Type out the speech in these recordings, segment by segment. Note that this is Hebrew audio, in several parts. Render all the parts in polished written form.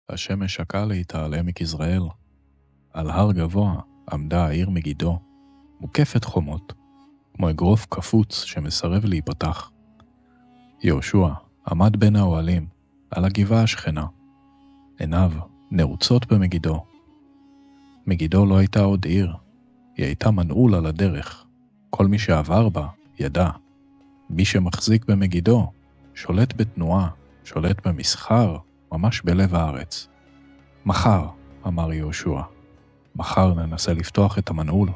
השמש שקעה לאיטה על עמק יזרעאל. על הר גבוה עמדה העיר מגידו, מוקפת חומות, כמו אגרוף קפוץ שמסרב להיפתח. יהושע עמד בין האוהלים, על הגבעה השכנה. עיניו נעוצות במגידו. מגידו לא הייתה עוד עיר, היא הייתה מנעול על הדרך. כל מי שעבר בה ידע. מי שמחזיק במגידו שולט בתנועה, שולט במסחר, ממש בלב הארץ. מחר, אמר יהושע, מחר ננסה לפתוח את המנעול.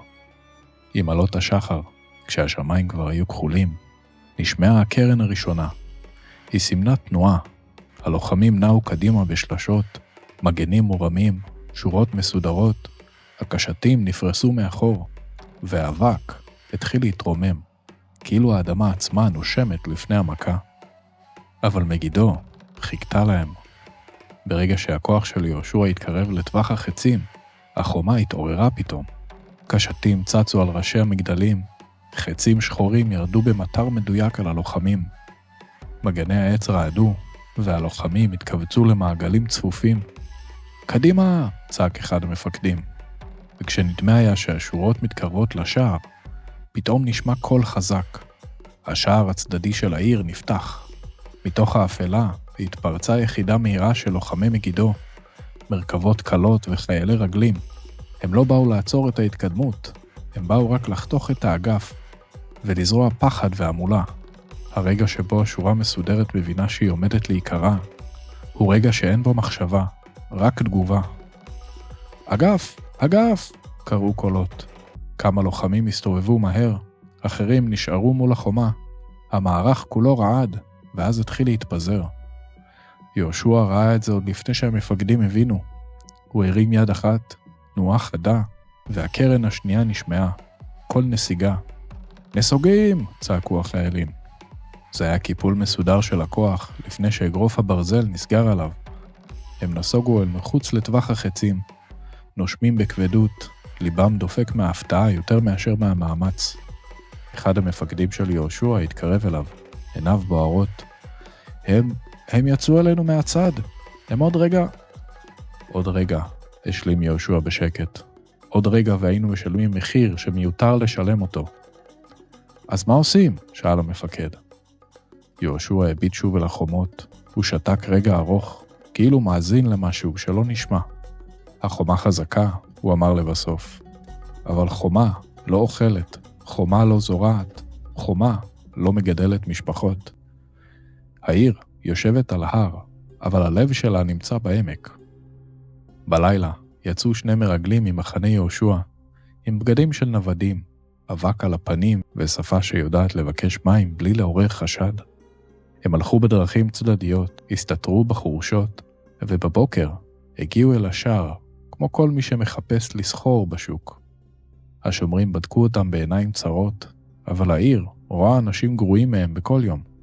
עם עלות השחר, כשהשמיים כבר היו כחולים, נשמעה הקרן הראשונה. היא סימנה תנועה. הלוחמים נעו קדימה בשלשות, מגנים מורמים, שורות מסודרות. הקשתים נפרסו מאחור, והאבק התחיל להתרומם, כאילו האדמה עצמה נושמת לפני המכה. אבל מגידו חיכתה להם. ברגע שהכוח של יהושע התקרב לטווח החצים, החומה התעוררה פתאום. קשתים צצו על ראשי המגדלים, חצים שחורים ירדו במטר מדויק על הלוחמים. מגני העץ רעדו, והלוחמים התכווצו למעגלים צפופים. קדימה! צעק אחד המפקדים. וכשנדמה היה שהשורות מתקרבות לשער, פתאום נשמע קול חזק. השער הצדדי של העיר נפתח. מתוך האפלה התפרצה יחידה מהירה של לוחמי מגידו, מרכבות קלות וחיילי רגלים. הם לא באו לעצור את ההתקדמות, הם באו רק לחתוך את האגף ולזרוע פחד והמולה. הרגע שבו השורה מסודרת מבינה שהיא עומדת להיקרא, הוא רגע שאין בו מחשבה, רק תגובה. אגף! אגף! קראו קולות. כמה לוחמים הסתובבו מהר, אחרים נשארו מול החומה. המערך כולו רעד, ואז התחיל להתפזר. יהושע ראה את זה עוד לפני שהמפקדים הבינו. הוא הרים יד אחת, תנועה חדה, והקרן השנייה נשמעה. כל נסיגה. נסוגים! צעקו החיילים. זה היה קיפול מסודר של הכוח, לפני שאגרוף הברזל נסגר עליו. הם נסוגו אל מחוץ לטווח החצים, נושמים בכבדות, ליבם דופק מההפתעה יותר מאשר מהמאמץ. אחד המפקדים של יהושע התקרב אליו, עיניו בוערות. הם יצאו אלינו מהצד. הם עוד רגע. עוד רגע, השלים יהושע בשקט. עוד רגע והיינו משלמים מחיר שמיותר לשלם אותו. אז מה עושים? שאל המפקד. יהושע הביט שוב אל החומות. הוא שתק רגע ארוך, כאילו מאזין למשהו שלא נשמע. החומה חזקה, הוא אמר לבסוף. אבל חומה לא אוכלת, חומה לא זורעת, חומה לא מגדלת משפחות. העיר יושבת על ההר, אבל הלב שלה נמצא בעמק. בלילה יצאו שני מרגלים ממחנה יהושע, עם בגדים של נוודים, אבק על הפנים ושפה שיודעת לבקש מים בלי לעורר חשד. הם הלכו בדרכים צדדיות, הסתתרו בחורשות, ובבוקר הגיעו אל השער, כמו כל מי שמחפש לסחור בשוק. השומרים בדקו אותם בעיניים צרות, אבל העיר רואה אנשים גרועים מהם בכל יום.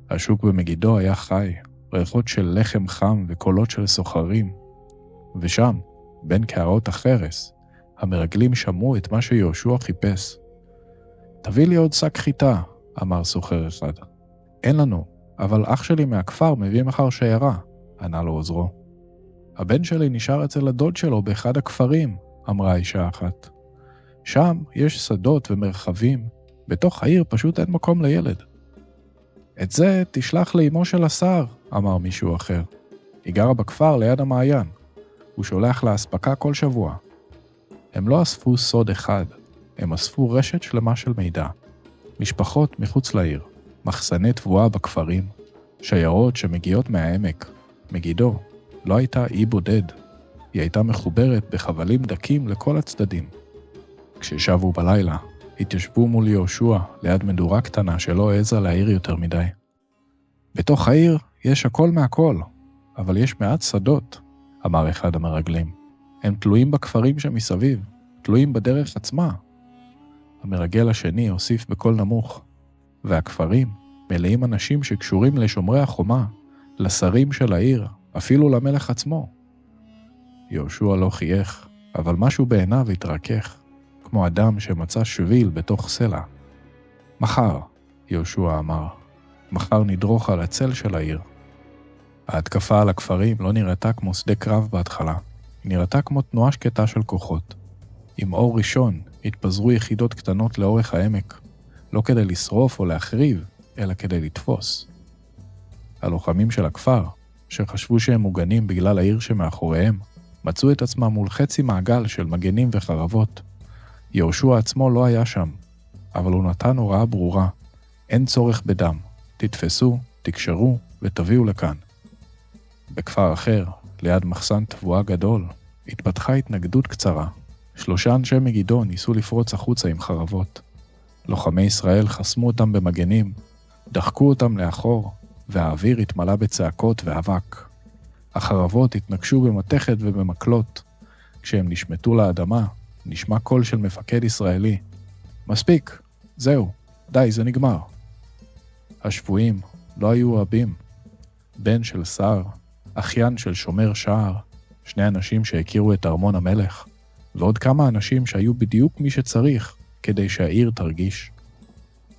השוק במגידו היה חי, ריחות של לחם חם וקולות של סוחרים. ושם, בין קערות החרס, המרגלים שמעו את מה שיהושע חיפש. תביא לי עוד שק חיטה, אמר סוחר אחד. אין לנו, אבל אח שלי מהכפר מביא מחר שיירה, ענה לו עוזרו. הבן שלי נשאר אצל הדוד שלו באחד הכפרים, אמרה אישה אחת. שם יש שדות ומרחבים, בתוך העיר פשוט אין מקום לילד. את זה תשלח לאמו של השר, אמר מישהו אחר. היא גרה בכפר ליד המעיין. הוא שולח לה אספקה כל שבוע. הם לא אספו סוד אחד, הם אספו רשת שלמה של מידע. משפחות מחוץ לעיר, מחסני תבואה בכפרים, שיירות שמגיעות מהעמק. מגידו לא הייתה אי בודד, היא הייתה מחוברת בחבלים דקים לכל הצדדים. כששבו בלילה, התיישבו מול יהושע ליד מדורה קטנה שלא העזה להעיר יותר מדי. בתוך העיר יש הכל מהכל, אבל יש מעט שדות, אמר אחד המרגלים. הם תלויים בכפרים שמסביב, תלויים בדרך עצמה. המרגל השני הוסיף בקול נמוך, והכפרים מלאים אנשים שקשורים לשומרי החומה, לשרים של העיר, אפילו למלך עצמו. יהושע לא חייך, אבל משהו בעיניו התרכך, כמו אדם שמצא שביל בתוך סלע. מחר, יהושע אמר, מחר נדרוך על הצל של העיר. ההתקפה על הכפרים לא נראתה כמו שדה קרב בהתחלה, היא נראתה כמו תנועה שקטה של כוחות. עם אור ראשון התפזרו יחידות קטנות לאורך העמק, לא כדי לשרוף או להחריב, אלא כדי לתפוס. הלוחמים של הכפר, שחשבו שהם מוגנים בגלל העיר שמאחוריהם, מצאו את עצמם מול חצי מעגל של מגנים וחרבות. יהושע עצמו לא היה שם, אבל הוא נתן הוראה ברורה, אין צורך בדם, תתפסו, תקשרו ותביאו לכאן. בכפר אחר, ליד מחסן תבואה גדול, התפתחה התנגדות קצרה. 3 אנשי מגידו ניסו לפרוץ החוצה עם חרבות. לוחמי ישראל חסמו אותם במגנים, דחקו אותם לאחור, והאוויר התמלא בצעקות ואבק. החרבות התנגשו במתכת ובמקלות. כשהם נשמטו לאדמה, נשמע קול של מפקד ישראלי. מספיק, זהו, די, זה נגמר. השבויים לא היו רבים. בן של שר, אחיין של שומר שער, 2 אנשים שהכירו את ארמון המלך, ועוד כמה אנשים שהיו בדיוק מי שצריך כדי שהעיר תרגיש.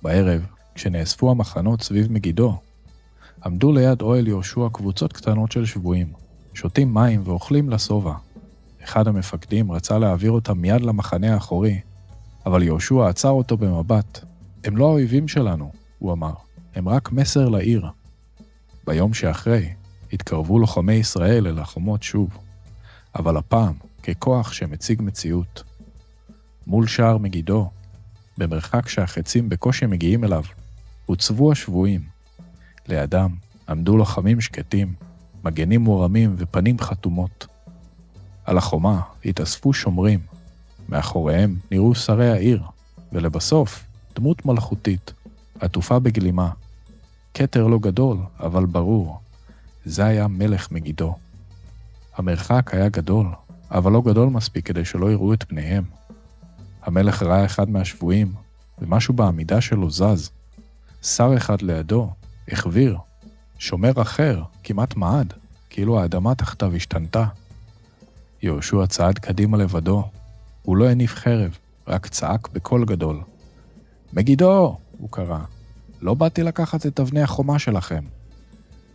בערב, כשנאספו המחנות סביב מגידו, עמדו ליד אוהל יהושע קבוצות קטנות של שבויים, שותים מים ואוכלים לסובה. אחד המפקדים רצה להעביר אותם מיד למחנה האחורי, אבל יהושע עצר אותו במבט. הם לא האויבים שלנו, הוא אמר, הם רק מסר לעיר. ביום שאחרי, התקרבו לוחמי ישראל אל החומות שוב, אבל הפעם ככוח שמציג מציאות. מול שער מגידו, במרחק שהחצים בקושי מגיעים אליו, הוצבו השבויים. לידם עמדו לוחמים שקטים, מגנים מורמים ופנים חתומות. על החומה התאספו שומרים, מאחוריהם נראו שרי העיר, ולבסוף דמות מלאכותית, עטופה בגלימה. כתר לא גדול, אבל ברור, זה היה מלך מגידו. המרחק היה גדול, אבל לא גדול מספיק כדי שלא יראו את פניהם. המלך ראה אחד מהשבויים, ומשהו בעמידה שלו זז. שר אחד לידו, החביר. שומר אחר, כמעט מעד, כאילו האדמה תחתיו השתנתה. יהושע צעד קדימה לבדו. הוא לא הניף חרב, רק צעק בקול גדול. מגידו! הוא קרא. לא באתי לקחת את אבני החומה שלכם.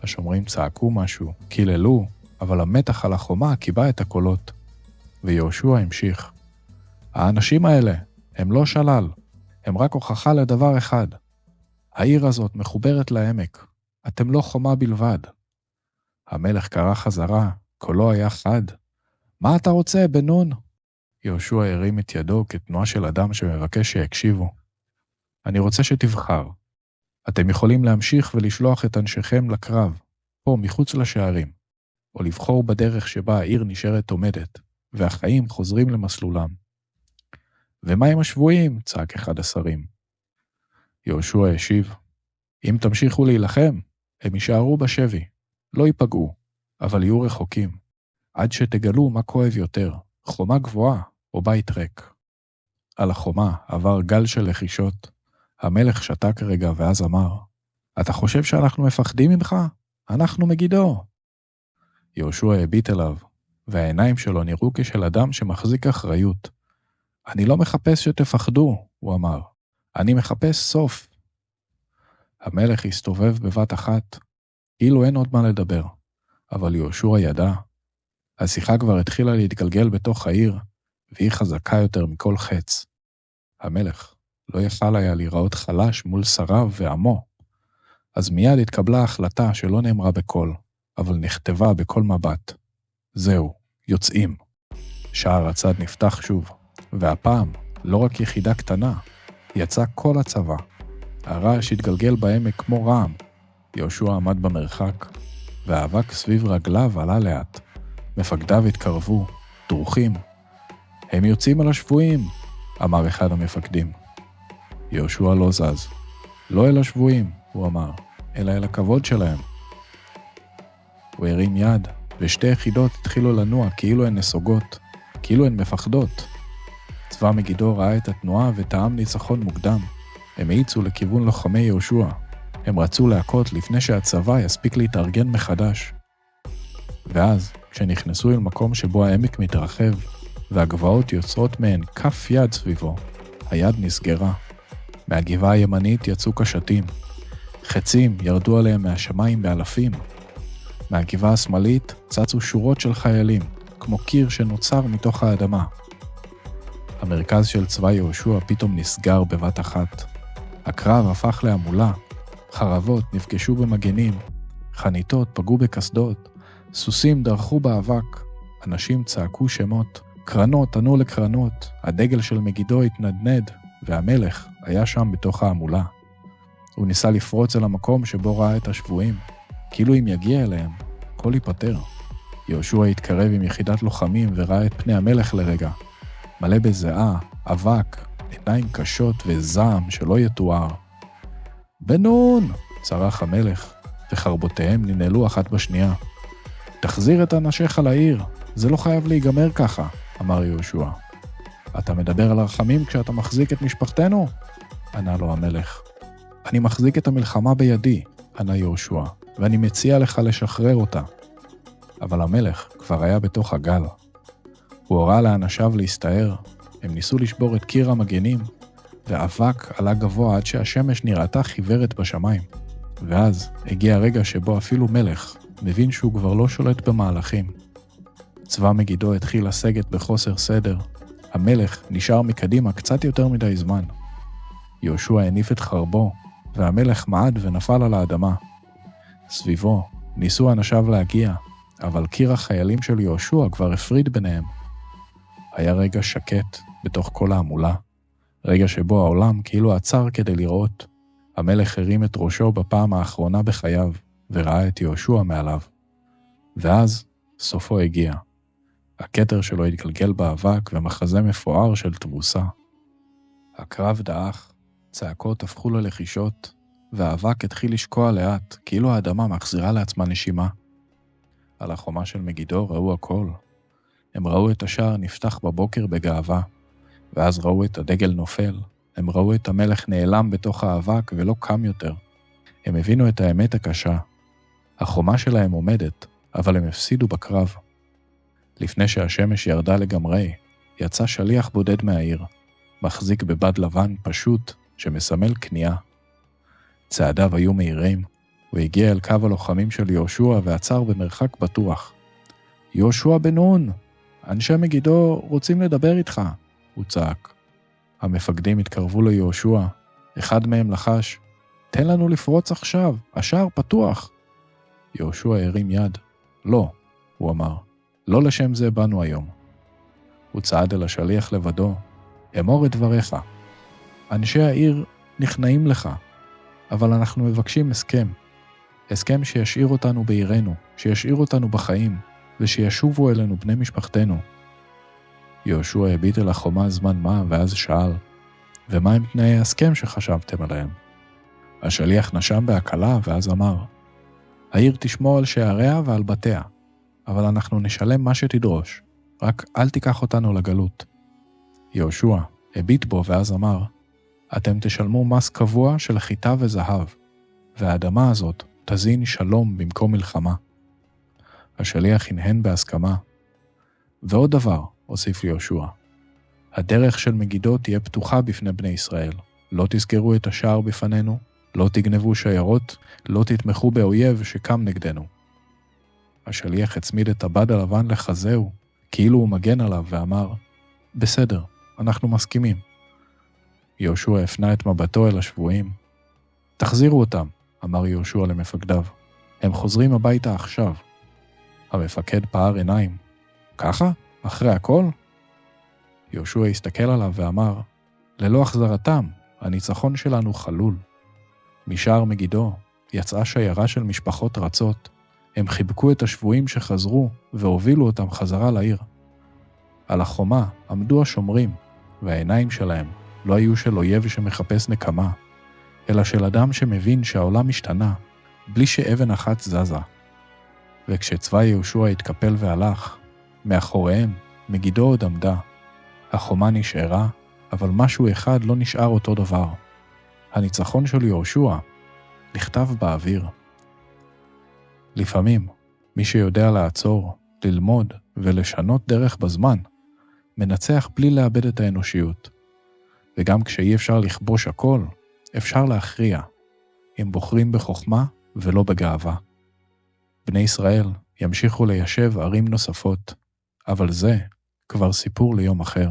השומרים צעקו משהו, קיללו, אבל המתח על החומה קיבע את הקולות. ויהושע המשיך. האנשים האלה, הם לא שלל, הם רק הוכחה לדבר אחד. העיר הזאת מחוברת לעמק, אתם לא חומה בלבד. המלך קרא חזרה, קולו היה חד. מה אתה רוצה, בנון? יהושע הרים את ידו כתנועה של אדם שמבקש שיקשיבו. אני רוצה שתבחר. אתם יכולים להמשיך ולשלוח את אנשיכם לקרב, פה מחוץ לשערים, או לבחור בדרך שבה העיר נשארת עומדת, והחיים חוזרים למסלולם. ומה עם השבויים? צעק אחד השרים. יהושע השיב, אם תמשיכו להילחם, הם יישארו בשבי, לא ייפגעו, אבל יהיו רחוקים, עד שתגלו מה כואב יותר, חומה גבוהה או בית ריק. על החומה עבר גל של לחישות. המלך שתק רגע ואז אמר, אתה חושב שאנחנו מפחדים ממך? אנחנו מגידו. יהושע הביט אליו, והעיניים שלו נראו כשל אדם שמחזיק אחריות. אני לא מחפש שתפחדו, הוא אמר. אני מחפש סוף. המלך הסתובב בבת אחת, אילו אין עוד מה לדבר, אבל יהושע ידע. השיחה כבר התחילה להתגלגל בתוך העיר, והיא חזקה יותר מכל חץ. המלך לא יכל היה להיראות חלש מול שריו ועמו. אז מיד התקבלה החלטה שלא נאמרה בקול, אבל נכתבה בכל מבט. זהו, יוצאים. שער הצד נפתח שוב, והפעם לא רק יחידה קטנה, יצא כל הצבא. הרעש התגלגל בעמק כמו רעם. יהושע עמד במרחק, והאבק סביב רגליו עלה לאט. מפקדיו התקרבו, דרוכים. הם יוצאים על השבויים, אמר אחד המפקדים. יהושע לא זז. לא אל השבויים, הוא אמר, אלא אל הכבוד שלהם. הוא הרים יד, ושתי יחידות התחילו לנוע כאילו הן נסוגות, כאילו הן מפחדות. צבא מגידו ראה את התנועה וטעם ניצחון מוקדם. הם האיצו לכיוון לוחמי יהושע. הם רצו להכות לפני שהצבא יספיק להתארגן מחדש. ואז, כשנכנסו אל מקום שבו העמק מתרחב, והגבעות יוצרות מהן כף יד סביבו, היד נסגרה. מהגבעה הימנית יצאו קשתים. חצים ירדו עליהם מהשמיים באלפים. מהגבעה השמאלית צצו שורות של חיילים, כמו קיר שנוצר מתוך האדמה. המרכז של צבא יהושע פתאום נסגר בבת אחת. הקרב הפך להמולה, חרבות נפגשו במגנים, חניתות פגעו בקסדות, סוסים דרכו באבק, אנשים צעקו שמות, קרנות ענו לקרנות, הדגל של מגידו התנדנד, והמלך היה שם בתוך ההמולה. הוא ניסה לפרוץ אל המקום שבו ראה את השבויים, כאילו אם יגיע אליהם, הכל ייפטר. יהושע התקרב עם יחידת לוחמים וראה את פני המלך לרגע, מלא בזיעה, אבק, עיניים קשות וזעם שלא יתואר. בנון! צרח המלך, וחרבותיהם ננעלו אחת בשנייה. תחזיר את אנשיך לעיר, זה לא חייב להיגמר ככה, אמר יהושע. אתה מדבר על הרחמים כשאתה מחזיק את משפחתנו? ענה לו המלך. אני מחזיק את המלחמה בידי, ענה יהושע, ואני מציע לך לשחרר אותה. אבל המלך כבר היה בתוך הגל. הוא הורה לאנשיו להסתער, הם ניסו לשבור את קיר המגנים, ואבק עלה גבוה עד שהשמש נראתה חיוורת בשמיים. ואז הגיע הרגע שבו אפילו מלך מבין שהוא כבר לא שולט במהלכים. צבא מגידו התחיל לסגת בחוסר סדר. המלך נשאר מקדימה קצת יותר מדי זמן. יהושע הניף את חרבו, והמלך מעד ונפל על האדמה. סביבו ניסו אנשיו להגיע, אבל קיר החיילים של יהושע כבר הפריד ביניהם. היה רגע שקט בתוך כל ההמולה, רגע שבו העולם כאילו עצר כדי לראות. המלך הרים את ראשו בפעם האחרונה בחייו, וראה את יהושע מעליו. ואז סופו הגיע. הכתר שלו התגלגל באבק ומחזה מפואר של תבוסה. הקרב דעך, צעקות הפכו ללחישות, והאבק התחיל לשקוע לאט, כאילו האדמה מחזירה לעצמה נשימה. על החומה של מגידו ראו הכל. הם ראו את השער נפתח בבוקר בגאווה, ואז ראו את הדגל נופל. הם ראו את המלך נעלם בתוך האבק ולא קם יותר. הם הבינו את האמת הקשה. החומה שלהם עומדת, אבל הם הפסידו בקרב. לפני שהשמש ירדה לגמרי, יצא שליח בודד מהעיר, מחזיק בבד לבן פשוט שמסמל כניעה. צעדיו היו מהירים, הוא הגיע אל קו הלוחמים של יהושע ועצר במרחק בטוח. יהושע בן נון, אנשי מגידו רוצים לדבר איתך, הוא צעק. המפקדים התקרבו ליהושע, אחד מהם לחש, תן לנו לפרוץ עכשיו, השער פתוח. יהושע הרים יד. לא, הוא אמר, לא לשם זה באנו היום. הוא צעד אל השליח לבדו, אמור את דבריך. אנשי העיר נכנעים לך, אבל אנחנו מבקשים הסכם. הסכם שישאיר אותנו בעירנו, שישאיר אותנו בחיים, ושישובו אלינו בני משפחתנו. יהושע הביט אל החומה זמן מה, ואז שאל, ומה הם תנאי ההסכם שחשבתם עליהם? השליח נשם בהקלה, ואז אמר, העיר תשמור על שעריה ועל בתיה, אבל אנחנו נשלם מה שתדרוש, רק אל תיקח אותנו לגלות. יהושע הביט בו ואז אמר, אתם תשלמו מס קבוע של חיטה וזהב, והאדמה הזאת תזין שלום במקום מלחמה. השליח הנהן בהסכמה. ועוד דבר, הוסיף יהושע, הדרך של מגידו תהיה פתוחה בפני בני ישראל. לא תזכרו את השער בפנינו, לא תגנבו שיירות, לא תתמכו באויב שקם נגדנו. השליח הצמיד את הבד הלבן לחזהו, כאילו הוא מגן עליו ואמר, בסדר, אנחנו מסכימים. יהושע הפנה את מבטו אל השבויים. תחזירו אותם, אמר יהושע למפקדיו. הם חוזרים הביתה עכשיו. המפקד פער עיניים. ככה? אחרי הכל? יהושע הסתכל עליו ואמר, ללא החזרתם, הניצחון שלנו חלול. משער מגידו יצאה שיירה של משפחות רצות. הם חיבקו את השבויים שחזרו והובילו אותם חזרה לעיר. על החומה עמדו השומרים, והעיניים שלהם לא היו של אויב שמחפש נקמה, אלא של אדם שמבין שהעולם השתנה, בלי שאבן אחת זזה. וכשצבא יהושע התקפל והלך, מאחוריהם מגידו עוד עמדה. החומה נשארה, אבל משהו אחד לא נשאר אותו דבר. הניצחון של יהושע נכתב באוויר. לפעמים, מי שיודע לעצור, ללמוד ולשנות דרך בזמן, מנצח בלי לאבד את האנושיות. וגם כשאי אפשר לכבוש הכל, אפשר להכריע, אם בוחרים בחוכמה ולא בגאווה. בני ישראל ימשיכו ליישב ערים נוספות, אבל זה כבר סיפור ליום אחר.